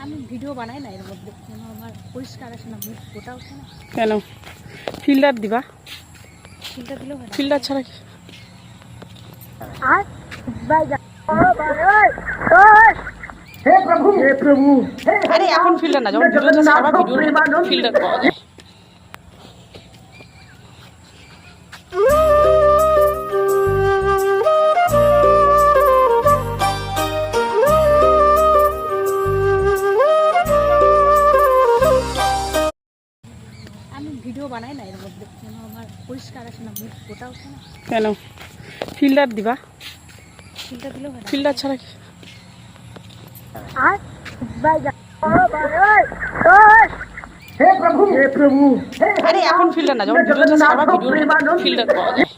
আমি ভিডিও বানাই না এর মধ্যে, কেন আমার পরিষ্কার আসে না, মুখ গোটা ওঠে না। কেন ফিল্টার দিবা? ফিল্টার দিলেও হয় না। ফিল্টার ছাড়া কি? আরে এখন ফিল্টার না, যখন ভিডিওটা ছাড়বা ভিডিওর ফিল্টার পাওয়া যায়। আমি ভিডিও বানাই না এর মধ্যে, কেন আমার পরিষ্কার আসে না, মুখ গোটা ওঠে না। কেন ফিল্টার দিবা? ফিল্টার দিলেও হয় না। ফিল্টার ছাড়া কি? আরে এখন ফিল্টার না, যখন ভিডিওটা ছাড়বা ভিডিওর ফিল্টার পাওয়া যায়।